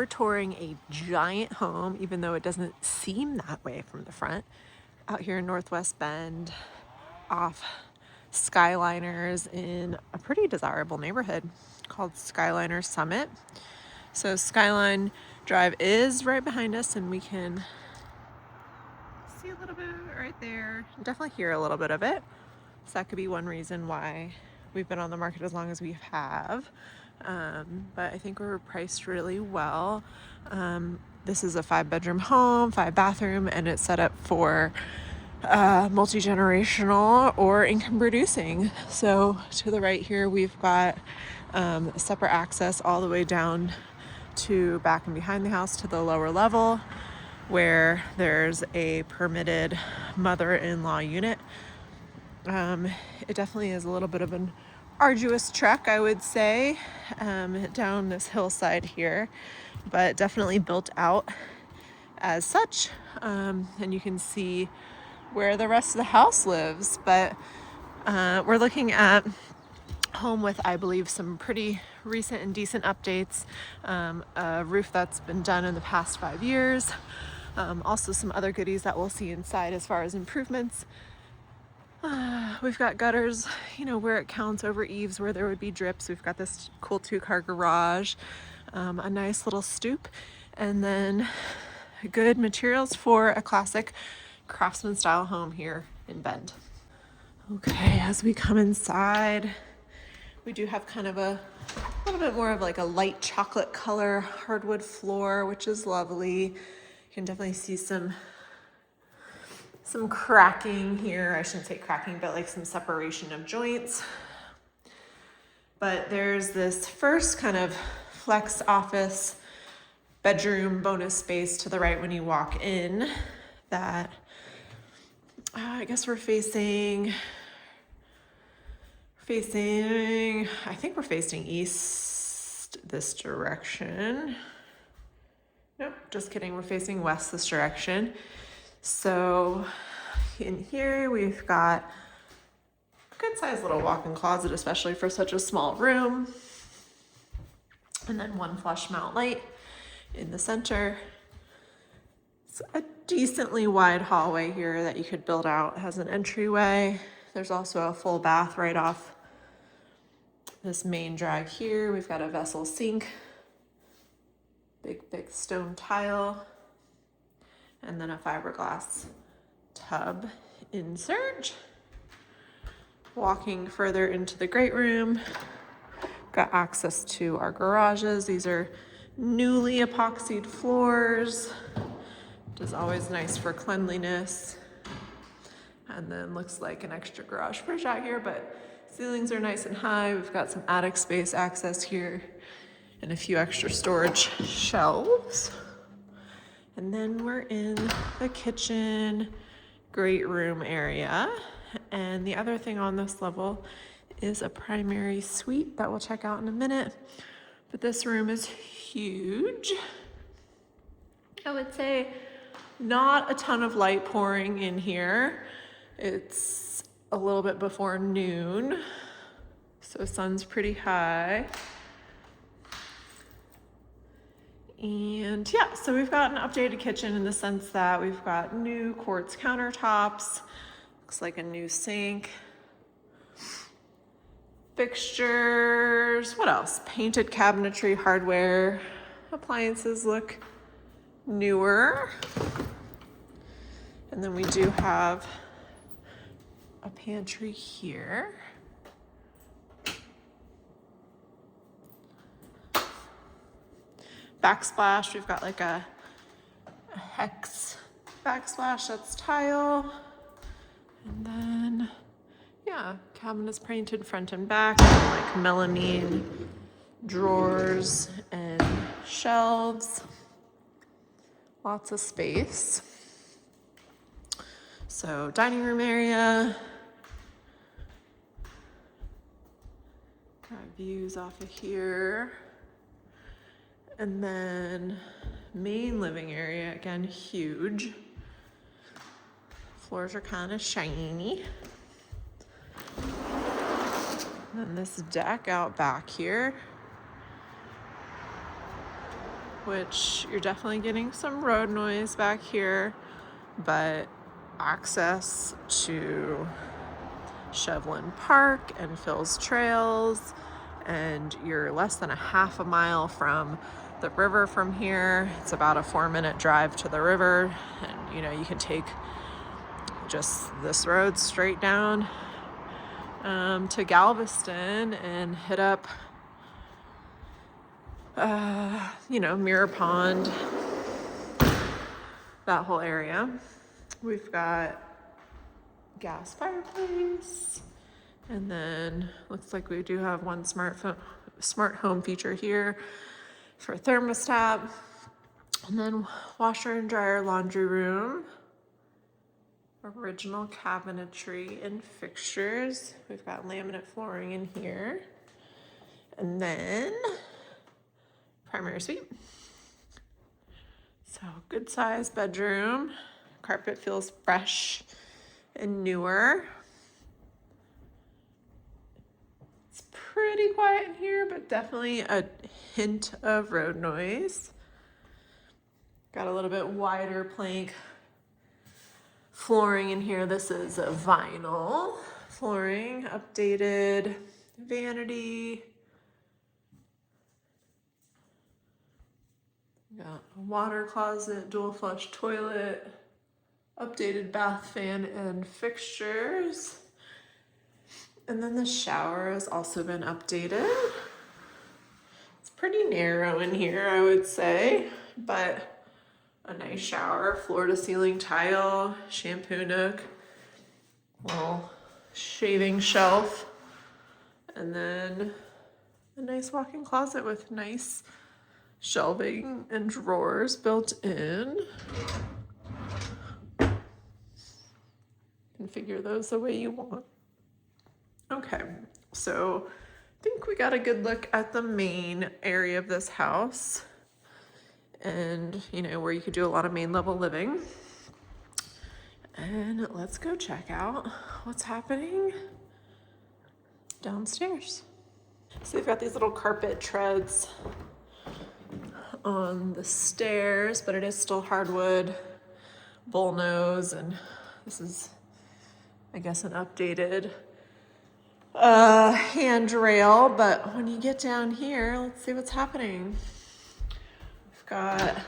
we're touring a giant home, even though it doesn't seem that way from the front, out here in Northwest Bend off Skyliners in a pretty desirable neighborhood called Skyliner Summit. So Skyline Drive is right behind us, and we can see a little bit of it right there. Definitely hear a little bit of it. So that could be one reason why we've been on the market as long as we have. But I think we're priced really well. This is a 5-bedroom home, 5-bathroom, and it's set up for multi-generational or income producing. So to the right here, we've got separate access all the way down to back and behind the house to the lower level, where there's a permitted mother-in-law unit. It definitely is a little bit of an arduous trek, I would say, down this hillside here, but definitely built out as such. And you can see where the rest of the house lives, but we're looking at home with, I believe, some pretty recent and decent updates. A roof that's been done in the past 5 years. Also some other goodies that we'll see inside as far as improvements. We've got gutters, where it counts, over eaves where there would be drips. We've got this cool 2-car garage, a nice little stoop, and then good materials for a classic craftsman style home here in Bend. Okay, as we come inside, we do have kind of a little bit more of like a light chocolate color hardwood floor, which is lovely. You can definitely see some cracking here. I shouldn't say cracking, but like some separation of joints. But there's this first kind of flex office bedroom bonus space to the right when you walk in that I guess we're facing, I think we're facing east this direction. Nope, just kidding. We're facing west this direction. So in here we've got a good sized little walk-in closet, especially for such a small room. And then one flush mount light in the center. It's a decently wide hallway here that you could build out. It has an entryway. There's also a full bath right off this main drag here. We've got a vessel sink, big stone tile, and then a fiberglass tub insert. Walking further into the great room, got access to our garages. These are newly epoxied floors, which is always nice for cleanliness. And then looks like an extra garage fridge out here, but ceilings are nice and high. We've got some attic space access here and a few extra storage shelves. And then we're in the kitchen, great room area. And the other thing on this level is a primary suite that we'll check out in a minute. But this room is huge. I would say not a ton of light pouring in here. It's a little bit before noon, so sun's pretty high. And yeah, so we've got an updated kitchen in the sense that we've got new quartz countertops, looks like a new sink, fixtures, what else? Painted cabinetry, hardware, appliances look newer. And then we do have a pantry here. Backsplash, we've got like a hex backsplash that's tile. And then, yeah, cabinet is painted front and back, and like melamine drawers and shelves. Lots of space. So dining room area. Got views off of here. And then main living area, again, huge. Floors are kind of shiny. And then this deck out back here. which you're definitely getting some road noise back here, but access to Shevlin Park and Phil's Trails, and you're less than a half a mile from the river from here. It's about a 4-minute drive to the river, and you can take just this road straight down to Galveston and hit up Mirror Pond, that whole area. We've got gas fireplace, and then looks like we do have one smart home feature here for thermostat, and then washer and dryer, laundry room, original cabinetry and fixtures. We've got laminate flooring in here, and then primary suite. So good size bedroom. Carpet feels fresh and newer. It's pretty quiet in here, but definitely a hint of road noise. Got a little bit wider plank flooring in here. This is a vinyl flooring, updated vanity. Got a water closet, dual flush toilet, updated bath fan and fixtures. And then the shower has also been updated. It's pretty narrow in here, I would say, but a nice shower, floor to ceiling tile, shampoo nook, little shaving shelf, and then a nice walk-in closet with nice shelving and drawers built in. Configure those the way you want. Okay, so I think we got a good look at the main area of this house, and where you could do a lot of main level living. And let's go check out what's happening downstairs. So they've got these little carpet treads on the stairs, but it is still hardwood bullnose, and this is, I guess, an updated handrail. But when you get down here, let's see what's happening. We've got a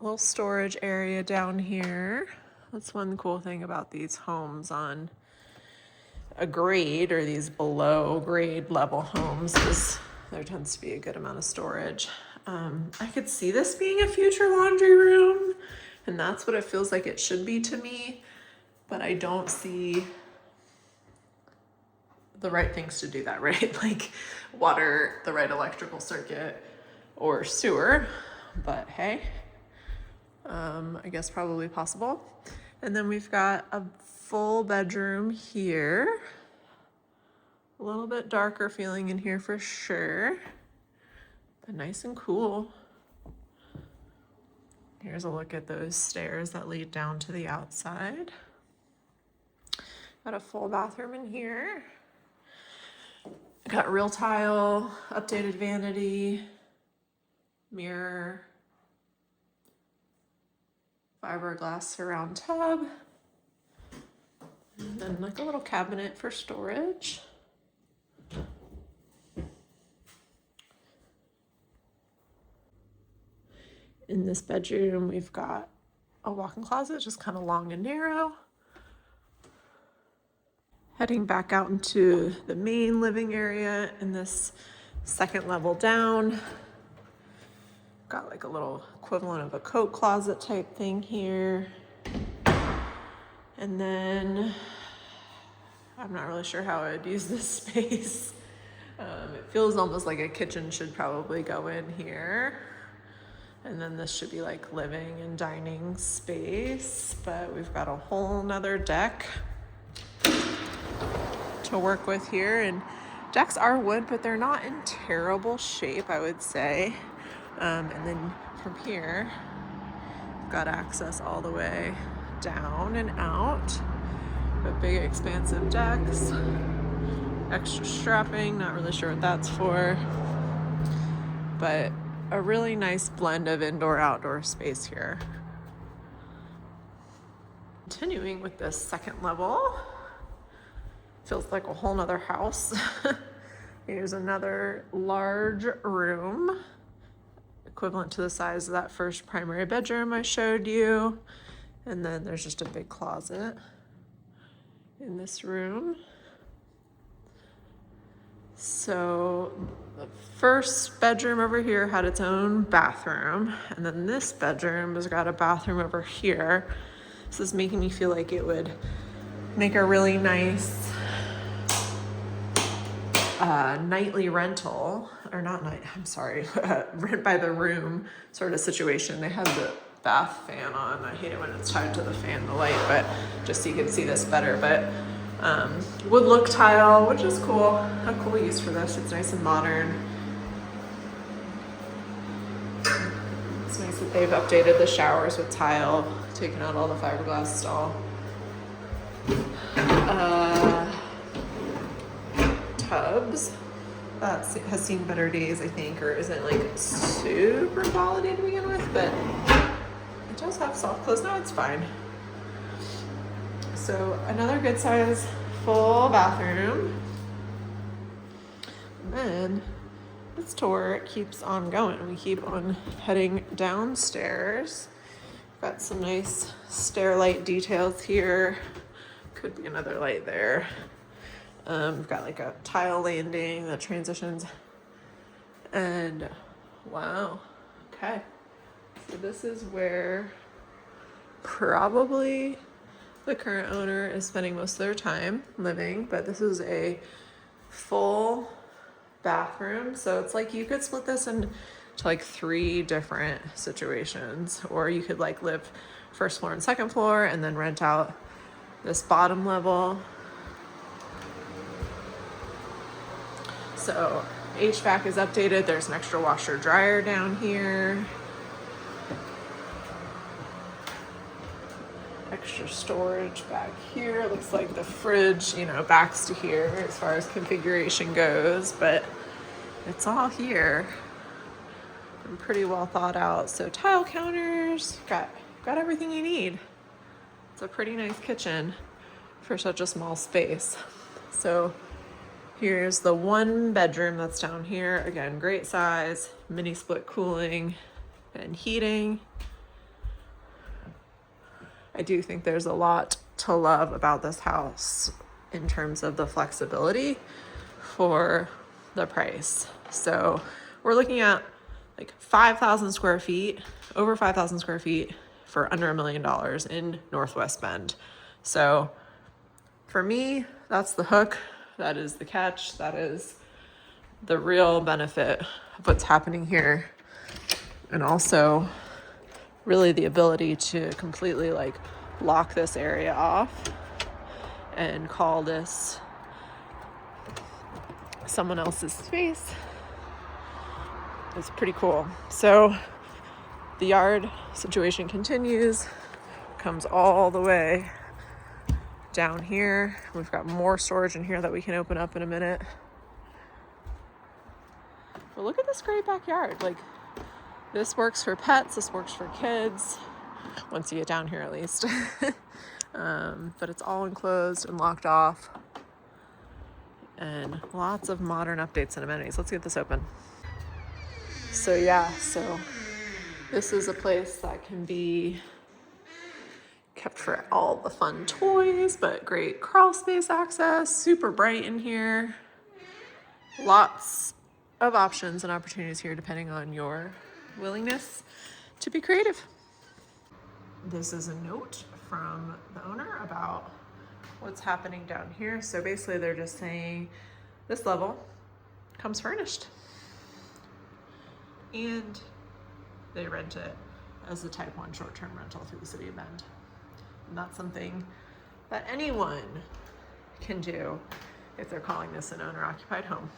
little storage area down here. That's one cool thing about these homes on a grade, or these below grade level homes, is there tends to be a good amount of storage. I could see this being a future laundry room, and that's what it feels like it should be to me, but I don't see the right things to do that, right? Like water, the right electrical circuit, or sewer, but hey, I guess probably possible. And then we've got a full bedroom here. A little bit darker feeling in here for sure, but nice and cool. Here's a look at those stairs that lead down to the outside. Got a full bathroom in here. Got real tile, updated vanity, mirror, fiberglass surround tub, and then like a little cabinet for storage. In this bedroom, we've got a walk-in closet, just kind of long and narrow. Heading back out into the main living area in this second level down. Got like a little equivalent of a coat closet type thing here. And then I'm not really sure how I'd use this space. It feels almost like a kitchen should probably go in here. And then this should be like living and dining space, but we've got a whole nother deck to work with here. And decks are wood, but they're not in terrible shape, I would say. And then from here, we've got access all the way down and out. But big expansive decks, extra strapping, not really sure what that's for, but a really nice blend of indoor-outdoor space here. Continuing with this second level, feels like a whole nother house. Here's another large room, equivalent to the size of that first primary bedroom I showed you. And then there's just a big closet in this room. So the first bedroom over here had its own bathroom, and then this bedroom has got a bathroom over here. This is making me feel like it would make a really nice nightly rental, or not night, I'm sorry, rent by the room sort of situation. They have the bath fan on. I hate it when it's tied to the fan, the light, but just so you can see this better. But wood look tile, which is cool. A cool use for this. It's nice and modern. It's nice that they've updated the showers with tile, taken out all the fiberglass stall. Tubs. That has seen better days, I think, or isn't like super quality to begin with, but it does have soft close. No, it's fine. So another good size full bathroom. And then this tour keeps on going. We keep on heading downstairs. Got some nice stair light details here. Could be another light there. We've got like a tile landing that transitions. And wow, okay. So this is where probably the current owner is spending most of their time living, but this is a full bathroom. So it's like you could split this into like 3 different situations, or you could like live first floor and second floor and then rent out this bottom level. So HVAC is updated. There's an extra washer dryer down here. Extra storage back here. Looks like the fridge, backs to here as far as configuration goes, but it's all here and pretty well thought out. So tile counters, got everything you need. It's a pretty nice kitchen for such a small space. So here's the 1 bedroom that's down here. Again, great size, mini split cooling and heating. I do think there's a lot to love about this house in terms of the flexibility for the price. So we're looking at like 5,000 square feet, over 5,000 square feet for under $1 million in Northwest Bend. So for me, that's the hook. That is the catch. That is the real benefit of what's happening here. And also really the ability to completely like lock this area off and call this someone else's space. It's pretty cool. So the yard situation continues, comes all the way down here. We've got more storage in here that we can open up in a minute. But look at this great backyard. Like, this works for pets, this works for kids, once you get down here at least. But it's all enclosed and locked off. And lots of modern updates and amenities. Let's get this open. So this is a place that can be kept for all the fun toys, but great crawl space access, super bright in here. Lots of options and opportunities here depending on your willingness to be creative. This is a note from the owner about what's happening down here. So basically they're just saying this level comes furnished and they rent it as a type 1 short-term rental through the city of Bend. And that's something that anyone can do if they're calling this an owner-occupied home.